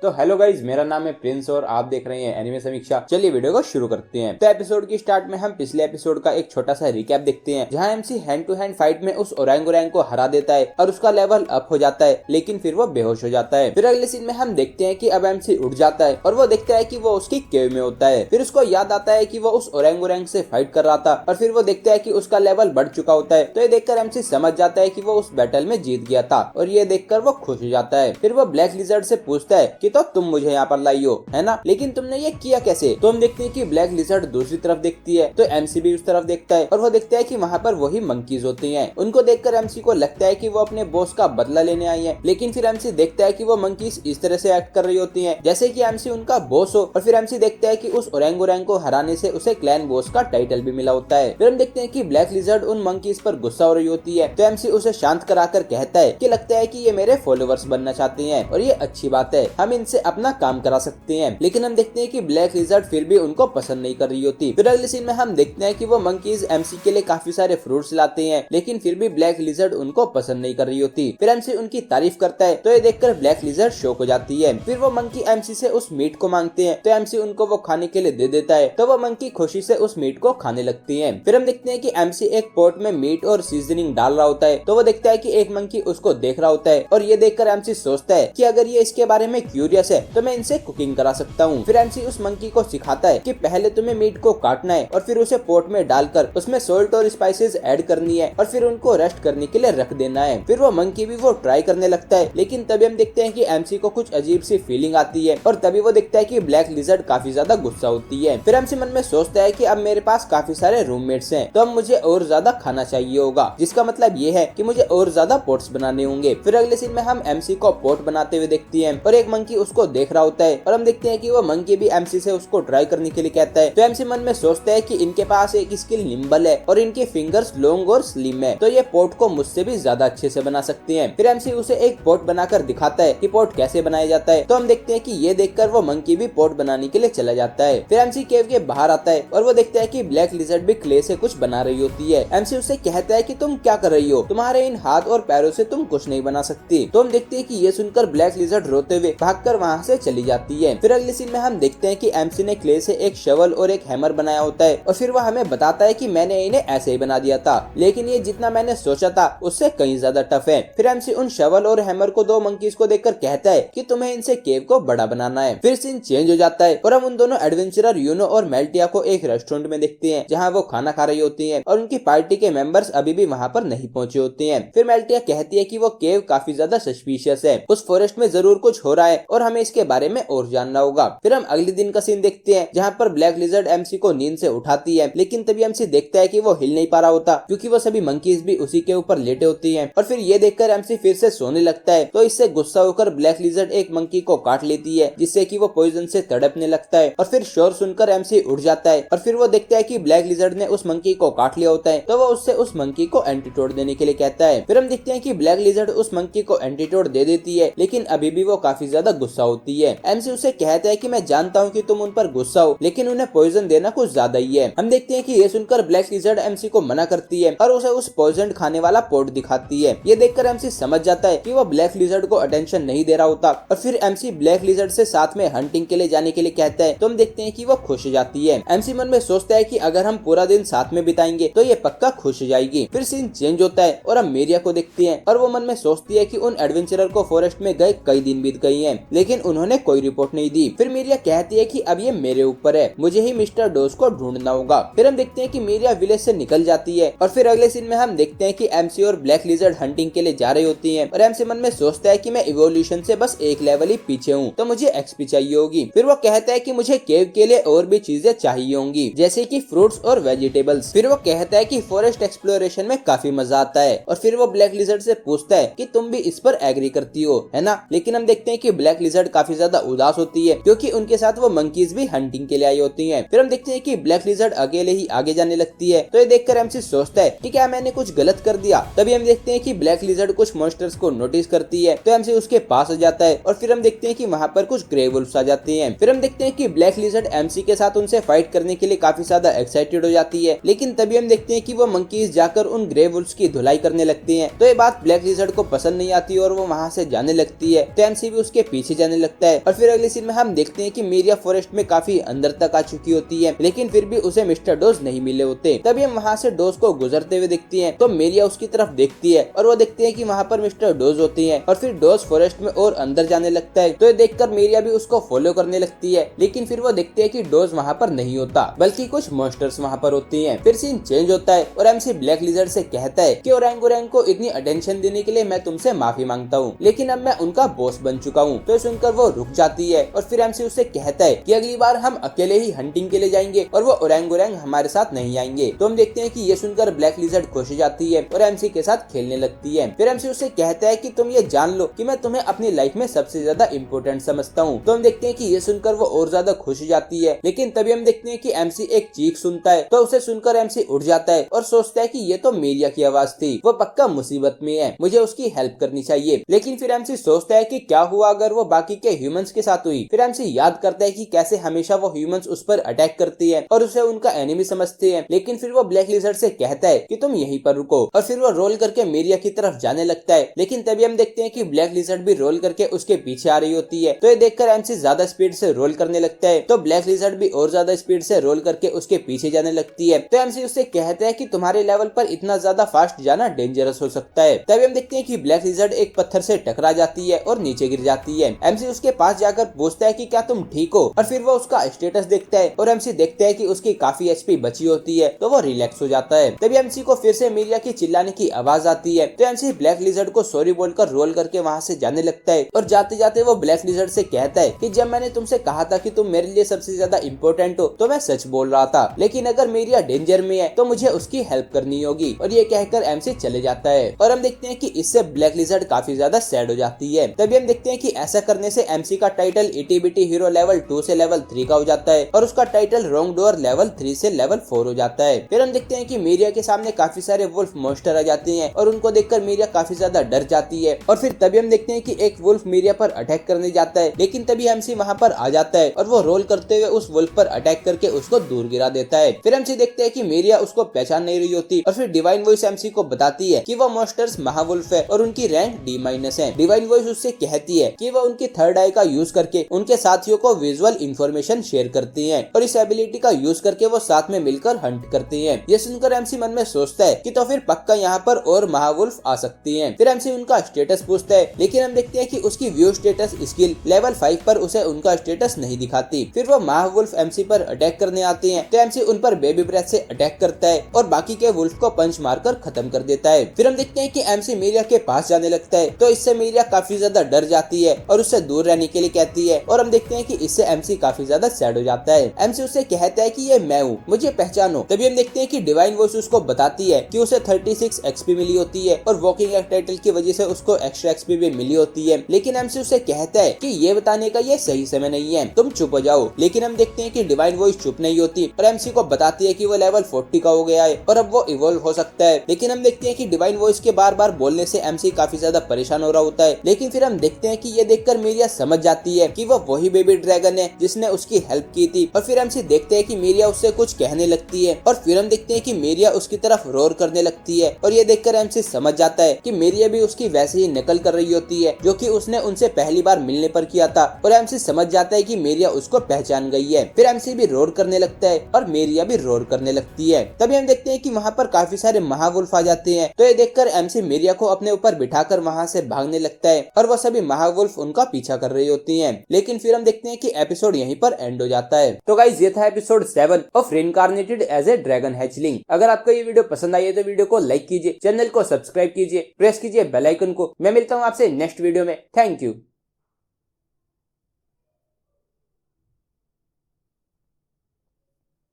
तो hello guys, मेरा नाम है प्रिंस और आप देख रहे हैं एनिमे समीक्षा। चलिए वीडियो को शुरू करते हैं। तो एपिसोड की स्टार्ट में हम पिछले एपिसोड का एक छोटा सा रिकैप देखते हैं, जहां MC hand to hand fight में उस ओरंगुरैंग को हरा देता है और उसका लेवल अप हो जाता है, लेकिन फिर वो बेहोश हो जाता है। फिर अगले सीन में हम देखते हैं कि अब एमसी उठ जाता है और वो देखता है कि वो उसकी केव में होता है। फिर उसको याद आता है कि वो उस ओरंगुरैंग से फाइट कर रहा था और फिर वो देखता है कि उसका लेवल बढ़ चुका होता है। तो ये देखकर एमसी समझ जाता है कि वो उस बैटल में जीत गया था और ये देखकर वो खुश हो जाता है। फिर वो ब्लैक लिजर्ड से पूछता है कि तो तुम मुझे यहाँ पर लाई हो, है ना, लेकिन तुमने ये किया कैसे? तो हम देखते हैं कि ब्लैक लिजर्ड दूसरी तरफ देखती है तो एमसी भी उस तरफ देखता है और वो देखता है कि वहाँ पर वही मंकीज होती हैं। उनको देखकर एमसी को लगता है कि वो अपने बॉस का बदला लेने आई है, लेकिन फिर एमसी देखता है कि वो मंकीज इस तरह से एक्ट कर रही होती हैं जैसे कि एमसी उनका बॉस हो। और फिर एमसी देखता है कि उस ओरंगुरैंग को हराने से उसे क्लैन बॉस का टाइटल भी मिला होता है। फिर हम देखते हैं कि ब्लैक लिजर्ड उन मंकीज पर गुस्सा हो रही होती है तो एमसी उसे शांत कराकर कहता है कि लगता है कि ये मेरे फॉलोअर्स बनना चाहते हैं और ये अच्छी बात है, हम इनसे अपना काम करा सकते हैं। लेकिन हम देखते हैं कि ब्लैक लिजर्ड फिर भी उनको पसंद नहीं कर रही होती। फिर अगले सीन में हम देखते हैं कि वो मंकीज एमसी के लिए काफी सारे फ्रूट्स लाते हैं, लेकिन फिर भी ब्लैक लिजर्ड उनको पसंद नहीं कर रही होती। फिर एमसी उनकी तारीफ करता है तो ये देखकर ब्लैक लिजर्ड शॉक हो जाती है। फिर वो मंकी एमसी से उस मीट को मांगते हैं तो एमसी उनको वो खाने के लिए दे देता है तो वो मंकी खुशी से उस मीट को खाने लगती है। फिर हम देखते हैं कि एमसी एक पॉट में मीट और सीजनिंग डाल रहा होता है तो वो देखता है कि एक मंकी उसको देख रहा होता है और ये देखकर एमसी सोचता है कि अगर ये इसके बारे में क्यूरियस है तो मैं इनसे कुकिंग करा सकता हूँ। फिर एमसी उस मंकी को सिखाता है कि पहले तुम्हें मीट को काटना है और फिर उसे पोट में डालकर उसमें सोल्ट और स्पाइसेस ऐड करनी है और फिर उनको रेस्ट करने के लिए रख देना है। फिर वो मंकी भी वो ट्राई करने लगता है, लेकिन तभी हम देखते हैं कि एमसी को कुछ अजीब सी फीलिंग आती है और तभी वो देखता है कि ब्लैक लिजर्ड काफी ज्यादा गुस्सा होती है। फिर एमसी मन में सोचता है कि अब मेरे पास काफी सारे रूममेट्स हैं तो अब मुझे और ज्यादा खाना चाहिए होगा, जिसका मतलब ये है कि मुझे और ज्यादा पोट्स बनाने होंगे। फिर अगले सीन में हम एमसी को पोट बनाते हुए देखती है और एक मंकी उसको देख रहा होता है और हम देखते हैं कि वो मंकी भी एमसी से उसको ट्राई करने के लिए कहता है। तो एमसी मन में सोचता है कि इनके पास एक स्किल निम्बल है और इनके फिंगर्स लॉन्ग और स्लिम है तो ये पोट को मुझसे भी ज्यादा अच्छे से बना सकते हैं। फिर एमसी उसे एक पोट बनाकर दिखाता है कि पोट कैसे बनाया जाता है तो हम देखते हैं कि ये देखकर वो मंकी भी पोट बनाने के लिए चला जाता है। फिर एमसी केव के बाहर आता है और वो देखता है कि ब्लैक लिजर्ड भी क्ले से कुछ बना रही होती है। एमसी उसे कहता है कि तुम क्या कर रही हो, तुम्हारे इन हाथ और पैरों से तुम कुछ नहीं बना सकती। तो हम देखते हैं कि ये सुनकर ब्लैक लिजर्ड रोते हुए भागकर वहाँ से चली जाती है। फिर अगले सीन में हम देखते हैं कि एमसी ने क्ले से एक शवल और एक हैमर बनाया होता है और फिर वह हमें बताता है कि मैंने इन्हें ऐसे ही बना दिया था, लेकिन ये जितना मैंने सोचा था उससे कहीं ज्यादा टफ है। फिर एमसी उन शवल और हैमर को दो मंकीज को देखकर कहता है कि तुम्हें इनसे केव को बड़ा बनाना है। फिर सीन चेंज हो जाता है और हम उन दोनों एडवेंचरर यूनो और मेल्टिया को एक रेस्टोरेंट में देखते हैं जहाँ वो खाना खा रही होती है और उनकी पार्टी के मेंबर्स अभी भी वहाँ पर नहीं पहुँचे होते हैं। फिर मेल्टिया कहती है कि वो केव काफी ज्यादा सस्पिशियस है, उस फॉरेस्ट में जरूर कुछ हो रहा है और हमें इसके बारे में और जानना होगा। फिर हम अगले दिन का सीन देखते हैं जहाँ पर ब्लैक लिजर्ड एमसी को नींद से उठाती है, लेकिन तभी एमसी देखता है कि वो हिल नहीं पा रहा होता क्योंकि वो सभी मंकीज भी उसी के ऊपर लेटे होती हैं। और फिर ये देखकर एमसी फिर से सोने लगता है तो इससे गुस्सा होकर ब्लैक लिजर्ड एक मंकी को काट लेती है जिससे कि वो पॉइजन से तड़पने लगता है और फिर शोर सुनकर एमसी उठ जाता है और फिर वो देखता है कि ब्लैक लिजर्ड ने उस मंकी को काट लिया होता है तो वो उससे उस मंकी को एंटीडोट देने के लिए कहता है। फिर हम देखते हैं कि ब्लैक लिजर्ड उस मंकी को एंटीडोट दे देती है, लेकिन अभी भी वो काफी ज्यादा गुस्सा होती है। एमसी उसे कहता है कि मैं जानता हूँ कि तुम उन पर गुस्सा हो, लेकिन उन्हें पॉइजन देना कुछ ज्यादा ही है। हम देखते हैं कि ये सुनकर ब्लैक लिजर्ड एमसी को मना करती है और उसे उस पॉइजन खाने वाला पोट दिखाती है। ये देखकर एमसी समझ जाता है कि वो ब्लैक लिजर्ड को अटेंशन नहीं दे रहा होता और फिर एमसी ब्लैक लिजर्ड से साथ में हंटिंग के लिए जाने के लिए कहता है तो हम देखते हैं कि वो खुश हो जाती है। एमसी मन में सोचता है कि अगर हम पूरा दिन साथ में बिताएंगे तो ये पक्का खुश हो जाएगी। फिर सीन चेंज होता है और हम मेरिया को देखते हैं और वो मन में सोचती है कि उन एडवेंचरर को फॉरेस्ट में गए कई दिन बीत गई हैं, लेकिन उन्होंने कोई रिपोर्ट नहीं दी। फिर मेरिया कहती है कि अब ये मेरे ऊपर है, मुझे ही मिस्टर डोस को ढूंढना होगा। फिर हम देखते हैं कि मेरिया विलेज से निकल जाती है और फिर अगले सीन में हम देखते हैं कि एमसी और ब्लैक लिजर्ड हंटिंग के लिए जा रही होती हैं और एमसी मन में सोचता है कि मैं इवोल्यूशन से बस एक लेवल ही पीछे हूँ तो मुझे एक्सपी चाहिए होगी। फिर वो कहता है कि मुझे केव के लिए और भी चीजें चाहिए होंगी जैसे कि फ्रूट्स और वेजिटेबल्स। फिर वो कहता है कि फॉरेस्ट एक्सप्लोरेशन में काफी मजा आता है और फिर वो ब्लैक लिजर्ड से पूछता है कि तुम भी इस पर एग्री करती हो, है ना। लेकिन हम देखते हैं कि ब्लैक लिजर्ड काफी ज्यादा उदास होती है क्योंकि उनके साथ वो मंकीज भी हंटिंग के लिए आई होती हैं। फिर हम देखते हैं कि ब्लैक लिजर्ड अकेले ही आगे जाने लगती है तो ये देखकर एमसी सोचता है कि क्या मैंने कुछ गलत कर दिया। तभी हम देखते हैं कि ब्लैक लिजर्ड कुछ मॉन्स्टर्स को नोटिस करती है तो एमसी उसके पास आ जाता है और फिर हम देखते हैं कि वहाँ पर कुछ ग्रे वुल्फ्स आ जाते हैं। फिर हम देखते हैं कि ब्लैक लिजर्ड एमसी के साथ उनसे फाइट करने के लिए काफी ज्यादा एक्साइटेड हो जाती है, लेकिन तभी हम देखते हैं कि वो मंकीज जाकर उन ग्रे वुल्फ्स की धुलाई करने लगते हैं तो ये बात ब्लैक लिजर्ड को पसंद नहीं आती और वो वहाँ से जाने लगती है तो एमसी भी उसके पीछे पीछे जाने लगता है। और फिर अगले सीन में हम देखते हैं कि मेरिया फॉरेस्ट में काफी अंदर तक आ चुकी होती है, लेकिन फिर भी उसे मिस्टर डोज नहीं मिले होते। तभी हम वहाँ से डोज को गुजरते हुए देखती हैं, तो मेरिया उसकी तरफ देखती है और वो देखती है कि वहाँ पर मिस्टर डोज होती है। और फिर डोज फॉरेस्ट में और अंदर जाने लगता है, तो ये देखकर मेरिया भी उसको फॉलो करने लगती है। लेकिन फिर वो देखती है कि डोज वहाँ पर नहीं होता, बल्कि कुछ मॉन्स्टर्स वहाँ पर होती हैं। फिर सीन चेंज होता है और एमसी ब्लैक लिजर्ड से कहता है कि ओरंगुरैंग को इतनी अटेंशन देने के लिए मैं तुमसे माफी मांगता हूँ, लेकिन अब मैं उनका बॉस बन चुका हूँ। तो सुनकर वो रुक जाती है और फिर एमसी उससे कहता है कि अगली बार हम अकेले ही हंटिंग के लिए जाएंगे और वो ओरंगुरैंग हमारे साथ नहीं आएंगे। तो हम देखते हैं कि ये सुनकर ब्लैक लिजर्ड खुश हो जाती है और एमसी के साथ खेलने लगती है। फिर एमसी उससे कहता है कि तुम ये जान लो कि मैं तुम्हें अपनी लाइफ में सबसे ज्यादा इम्पोर्टेंट समझता हूँ। तो हम देखते हैं कि ये सुनकर वो और ज्यादा खुश हो जाती है। लेकिन तभी हम देखते हैं कि एमसी एक चीख सुनता है, तो उसे सुनकर एमसी उठ जाता है और सोचता है कि ये तो मेरिया की आवाज थी, वो पक्का मुसीबत में है, मुझे उसकी हेल्प करनी चाहिए। लेकिन फिर एमसी सोचता है कि क्या हुआ अगर वो बाकी के ह्यूमंस के साथ हुई। फिर एमसी याद करता है कि कैसे हमेशा वो ह्यूमंस उस पर अटैक करती है और उसे उनका एनिमी समझते हैं। लेकिन फिर वो ब्लैक लिजर्ड से कहता है कि तुम यहीं पर रुको, और फिर वो रोल करके मेरिया की तरफ जाने लगता है। लेकिन तभी हम देखते हैं कि ब्लैक लिजर्ड भी रोल करके उसके पीछे आ रही होती है। तो ये देखकर एमसी ज्यादा स्पीड से रोल करने लगता है, तो ब्लैक लिजर्ड भी और ज्यादा स्पीड से रोल करके उसके पीछे जाने लगती है। तो एमसी उससे कहता है कि तुम्हारे लेवल पर इतना ज्यादा फास्ट जाना डेंजरस हो सकता है। तभी हम देखते हैं कि ब्लैक लिजर्ड एक पत्थर से टकरा जाती है और नीचे गिर जाती है। एमसी उसके पास जाकर पूछता है कि क्या तुम ठीक हो, और फिर वो उसका स्टेटस देखता है और एमसी देखता है कि उसकी काफी एचपी बची होती है, तो वो रिलैक्स हो जाता है। तभी एमसी को फिर से मेरिया की चिल्लाने की आवाज आती है, तो एमसी ब्लैक लिजर्ड को सॉरी बोलकर रोल करके वहाँ से जाने लगता है। और जाते जाते वो ब्लैक लिजर्ड से कहता है कि जब मैंने तुमसे कहा था कि तुम मेरे लिए सबसे ज्यादा इम्पोर्टेंट हो, तो मैं सच बोल रहा था, लेकिन अगर मेरिया डेंजर में है तो मुझे उसकी हेल्प करनी होगी। और ये कहकर एमसी चले जाता है और हम देखते हैं कि इससे ब्लैक लिजर्ड काफी ज्यादा सैड हो जाती है। तभी हम देखते हैं कि ऐसा करने से एमसी का टाइटल इटी बिटी हीरो लेवल 2 से लेवल 3 का हो जाता है और उसका टाइटल रॉन्ग डोर लेवल 3 से लेवल 4 हो जाता है। फिर हम देखते हैं कि मेरिया के सामने काफी सारे वुल्फ मॉन्स्टर आ जाते हैं और उनको देखकर मेरिया काफी ज्यादा डर जाती है। और फिर तभी हम देखते हैं कि एक वुल्फ मेरिया पर अटैक करने जाता है, लेकिन तभी एमसी वहाँ पर आ जाता है और वो रोल करते हुए उस वुल्फ पर अटैक करके उसको दूर गिरा देता है। फिर एमसी देखते हैं कि मेरिया उसको पहचान नहीं रही होती और फिर डिवाइन वॉइस एमसी को बताती है कि वो मॉन्स्टर्स महावुल्फ है और उनकी रैंक D- है। डिवाइन वॉइस उससे कहती है कि वो उनकी थर्ड आई का यूज करके उनके साथियों को विजुअल इंफॉर्मेशन शेयर करती है और इस एबिलिटी का यूज करके वो साथ में मिलकर हंट करती है। ये सुनकर एमसी मन में सोचता है कि तो फिर पक्का यहाँ पर और महावुल्फ आ सकती हैं। फिर एमसी उनका स्टेटस पूछता है, लेकिन हम देखते हैं कि उसकी व्यू स्टेटस स्किल लेवल 5 पर उसे उनका स्टेटस नहीं दिखाती। फिर वो महावुल्फ एमसी पर अटैक करने आते हैं, तो एमसी उन पर बेबी ब्रेथ से अटैक करता है और बाकी के वुल्फ को पंच मारकर खत्म कर देता है। फिर हम देखते हैं कि एमसी मेरिया के पास जाने लगता है, तो इससे मेरिया काफी ज्यादा डर जाती है और उससे दूर रहने के लिए कहती है। और हम देखते हैं कि इससे एमसी काफी ज्यादा सैड हो जाता है। एमसी उससे कहता है कि ये मैं हूँ, मुझे पहचानो। तभी हम देखते हैं कि डिवाइन वॉइस उसको बताती है कि उसे 36 एक्सपी मिली होती है और वॉकिंग टाइटल की वजह से उसको एक्स्ट्रा एक्सपी भी मिली होती है। लेकिन एमसी उसे कहता है कि ये बताने का ये सही समय नहीं है, तुम चुप हो जाओ। लेकिन हम देखते हैं कि डिवाइन वॉइस चुप नहीं होती और एमसी को बताती है कि वो लेवल 40 का हो गया है और अब वो इवॉल्व हो सकता है। लेकिन हम देखते हैं कि डिवाइन वॉइस के बार बार बोलने से एमसी काफी ज्यादा परेशान हो रहा होता है। लेकिन फिर हम देखते हैं कि ये देखकर मेरिया समझ जाती है कि वो वही बेबी ड्रैगन है जिसने उसकी हेल्प की थी। और फिर एमसी देखते हैं कि मेरिया उससे कुछ कहने लगती है और फिर हम देखते हैं कि मेरिया उसकी तरफ रोर करने लगती है। और ये देखकर एमसी समझ जाता है कि मेरिया भी उसकी वैसे ही नकल कर रही होती है जो कि उसने उनसे पहली बार मिलने पर किया था। और एमसी समझ जाता है कि मेरिया उसको पहचान गई है। फिर एमसी भी रोर करने लगता है और मेरिया भी रोर करने लगती है। तभी हम देखते हैं कि वहाँ पर काफी सारे महावुल्फ आ जाते हैं, तो ये देखकर एमसी मेरिया को अपने ऊपर बिठाकर वहाँ से भागने लगता है और वह सभी महावुल्फ उनका पीछा कर रही होती हैं। लेकिन फिर हम देखते हैं कि एपिसोड यहीं पर एंड हो जाता है। तो गाइस ये था episode 7 of reincarnated as a dragon hatchling. अगर आपको ये वीडियो पसंद आई है तो वीडियो को लाइक कीजिए, चैनल को सब्सक्राइब कीजिए, प्रेस कीजिए बेल आइकन को। मैं मिलता हूँ आपसे नेक्स्ट वीडियो में। Thank you.